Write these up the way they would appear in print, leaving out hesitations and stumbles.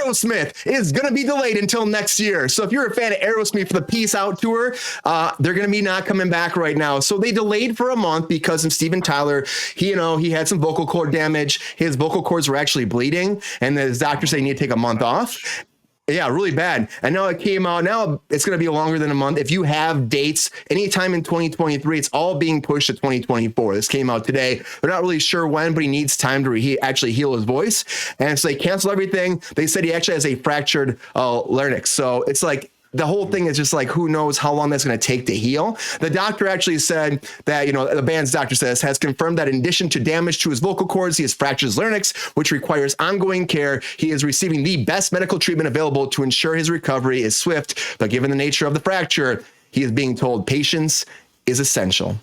Aerosmith is going to be delayed until next year. So if you're a fan of Aerosmith for the Peace Out tour, they're going to be not coming back right now. So they delayed for a month because of Steven Tyler. He had some vocal cord damage. His vocal cords were actually bleeding, and his doctor said he needed to take a month off. Yeah, really bad. And now it came out. Now it's going to be longer than a month. If you have dates anytime in 2023, it's all being pushed to 2024. This came out today. They're not really sure when, but he needs time to actually heal his voice. And so they canceled everything. They said he actually has a fractured larynx. So it's like, the whole thing is just like, who knows how long that's going to take to heal. The doctor actually said that, the band's doctor has confirmed that in addition to damage to his vocal cords, he has fractured his larynx, which requires ongoing care. He is receiving the best medical treatment available to ensure his recovery is swift. But given the nature of the fracture, he is being told patience is essential.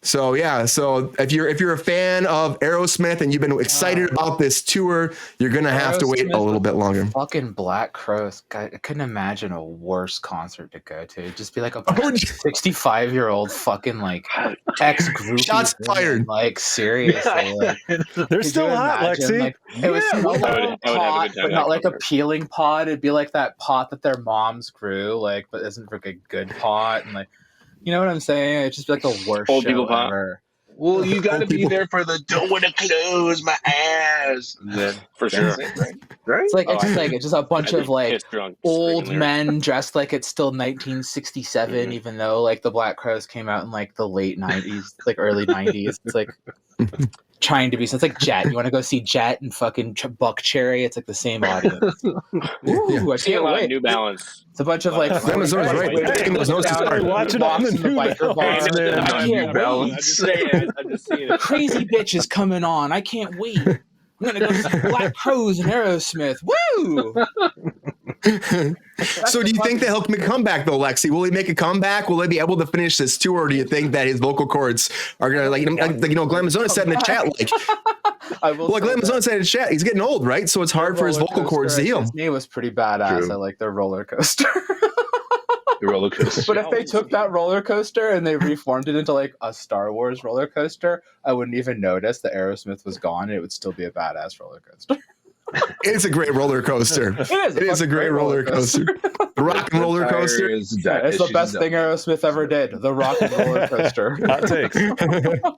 So yeah, so if you're a fan of Aerosmith and you've been excited about this tour, you're gonna have to wait a little bit longer. Fucking Black Crowes, I couldn't imagine a worse concert to go to. It'd just be like a 65-year-old fucking like ex-groupie. Shots fired. Like seriously, like, they're still hot, Lexi. Like, it was like a pot, but not like a peeling pot. It'd be like that pot that their moms grew, like, but isn't like a good pot, and like. You know what I'm saying? It's just like the worst old show ever. Well, you got to be there for the "don't want to close my ass." Then for sure, right? It's just a bunch of like old men dressed like it's still 1967, even though like the Black Crowes came out in like the late 90s, like early 90s. It's like trying to be. So it's like Jet. You want to go see Jet and fucking Buck Cherry? It's like the same audience. Ooh, I see a lot of New Balance. It's a bunch of like watching on the New Balance. I'm just saying. Crazy bitch is coming on. I can't wait. I'm gonna go see Black Crowes and Aerosmith. Woo! So do you think that he'll make a comeback though, Lexi? Will he make a comeback? Will they be able to finish this tour? Or do you think that his vocal cords are gonna Glenn Mazzone said in the chat, Glenn Mazzone said in the chat, he's getting old, right? So it's hard for his vocal cords to heal. Disney was pretty badass. True. I like their roller coaster. The roller coaster. But if they took that roller coaster and they reformed it into like a Star Wars roller coaster, I wouldn't even notice that Aerosmith was gone, and it would still be a badass roller coaster. It's a great roller coaster. It is a great roller coaster. The rock and roller coaster. It's the best thing Aerosmith ever did. The rock and roller coaster. Hot takes.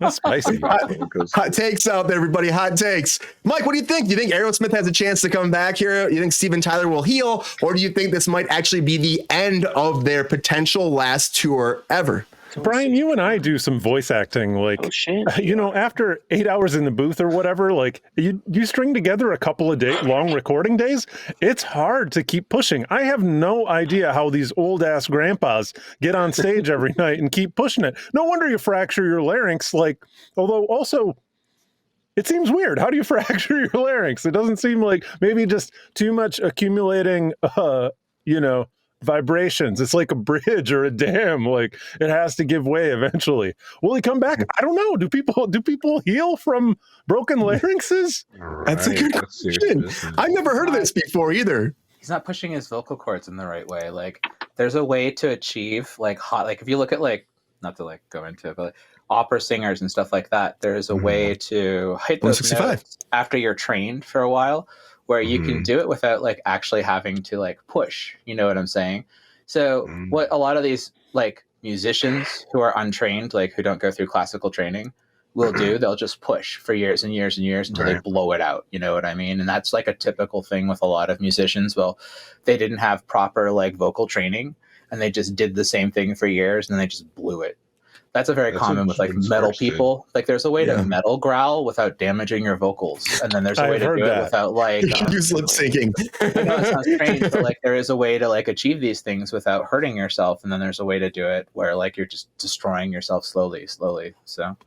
That's spicy. Hot takes out there, everybody. Hot takes. Mike, what do you think? Do you think Aerosmith has a chance to come back here? You think Steven Tyler will heal? Or do you think this might actually be the end of their potential last tour ever? Brian, you and I do some voice acting, like, after 8 hours in the booth or whatever, like you string together a couple of long recording days. It's hard to keep pushing. I have no idea how these old ass grandpas get on stage every night and keep pushing it. No wonder you fracture your larynx. Like, although also it seems weird. How do you fracture your larynx? It doesn't seem like maybe just too much accumulating, vibrations. It's like a bridge or a dam. Like it has to give way eventually. Will he come back? I don't know. Do people heal from broken larynxes? That's a good question. I've never heard of this before either. He's not pushing his vocal cords in the right way. Like there's a way to achieve like if you look at like, not to like go into it, but like opera singers and stuff like that, there's a way to hit those notes after you're trained for a while, where you can do it without like actually having to like push, you know what I'm saying? So what a lot of these like musicians who are untrained, like who don't go through classical training will do, they'll just push for years and years and years until they blow it out, you know what I mean? And that's like a typical thing with a lot of musicians. Well, they didn't have proper like vocal training and they just did the same thing for years and they just blew it. That's very common with like metal people. Like there's a way to metal growl without damaging your vocals. And then there's a way to do it without like... You can use lip syncing. I know it sounds strange, but like there is a way to like achieve these things without hurting yourself. And then there's a way to do it where like you're just destroying yourself slowly. So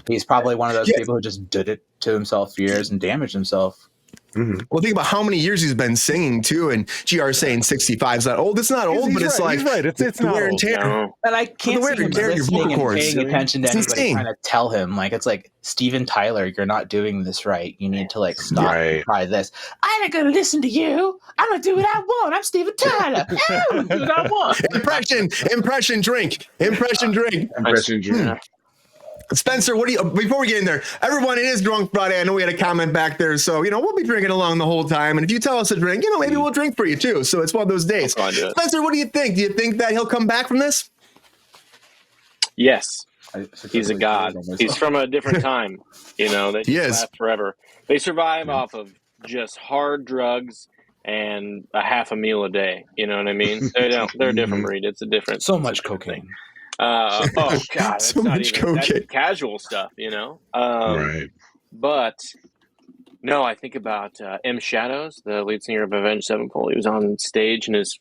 he's probably one of those people who just did it to himself for years and damaged himself. Well, think about how many years he's been singing too, and GR saying 65 is not old. It's not old, but it's like he's right. It's not wear and tear. And I can't see him listening and paying attention to anybody trying to tell him. Like it's like Steven Tyler, you're not doing this right. You need to like stop and try this. I ain't gonna listen to you. I'm gonna do what I want. I'm Steven Tyler. Do what I want. Impression drink. Spencer, what do you, before we get in there, everyone, it is Drunk Friday. I know we had a comment back there. So, we'll be drinking along the whole time. And if you tell us to drink, maybe we'll drink for you too. So it's one of those days. Spencer, what do you think? Do you think that he'll come back from this? Yes. He's a god. He's from a different time. They last forever. They survive off of just hard drugs and a half a meal a day. You know what I mean? They're a different breed. It's a different. So much cocaine. Oh God, that's so not much even cocaine. that's casual stuff. Right. But no, I think about M. Shadows, the lead singer of Avenged Sevenfold. He was on stage and his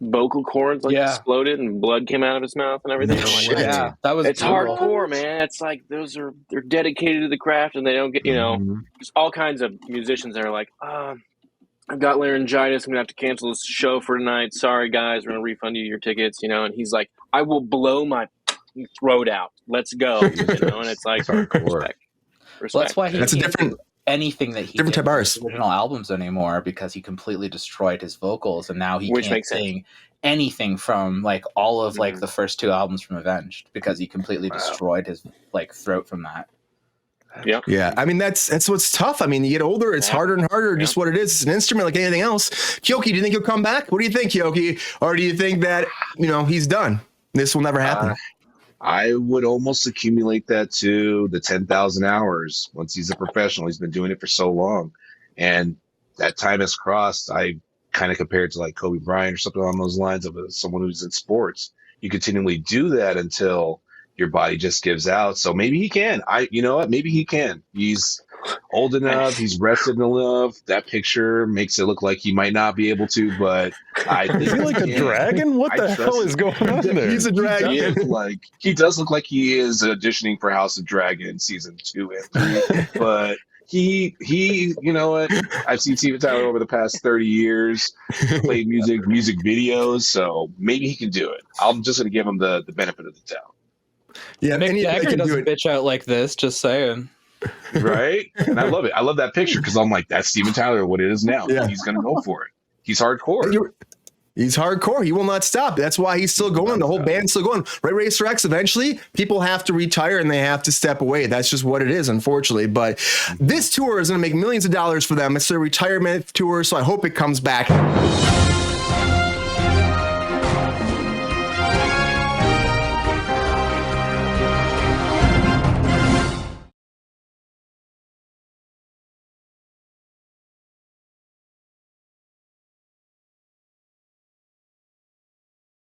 vocal cords exploded and blood came out of his mouth and everything. Yeah, that was. It's hardcore, man. It's like they're dedicated to the craft and they don't get There's all kinds of musicians that are like, I've got laryngitis. I'm gonna have to cancel this show for tonight. Sorry, guys, we're gonna refund you your tickets. And he's like, I will blow my throat out. Let's go. And it's like respect. Well, that's why that's a different. Anything that he different did type of artist. Original albums anymore because he completely destroyed his vocals and now he Which can't makes sing anything from like all of like the first 2 albums from Avenged because he completely destroyed his like throat from that. Yeah. I mean, that's what's tough. I mean, you get older, it's harder and harder. Just what it is. It's an instrument like anything else. Keoki, do you think he'll come back? What do you think, Keoki? Or do you think that, he's done? This will never happen. I would almost accumulate that to the 10,000 hours. Once he's a professional, he's been doing it for so long. And that time has crossed. I kind of compare it to like Kobe Bryant or something along those lines of someone who's in sports. You continually do that until your body just gives out. So maybe he can. You know what? Maybe he can. He's old enough. He's rested enough. That picture makes it look like he might not be able to, but I think is he like a dragon? What the hell is going on there? He's a dragon. He does look like he is auditioning for House of Dragon season 2 and 3, but he, you know what? I've seen Steven Tyler over the past 30 years, played music videos, so maybe he can do it. I'm just going to give him the benefit of the doubt. Yeah, Mick Jagger doesn't bitch out like this, just saying. Right? And I love it. I love that picture because I'm like, that's Steven Tyler, what it is now. Yeah. He's going to go for it. He's hardcore. He's hardcore. He will not stop. That's why he's still going. The whole band's still going. Right, Racer X, eventually people have to retire and they have to step away. That's just what it is, unfortunately. But this tour is going to make millions of dollars for them. It's their retirement tour, so I hope it comes back.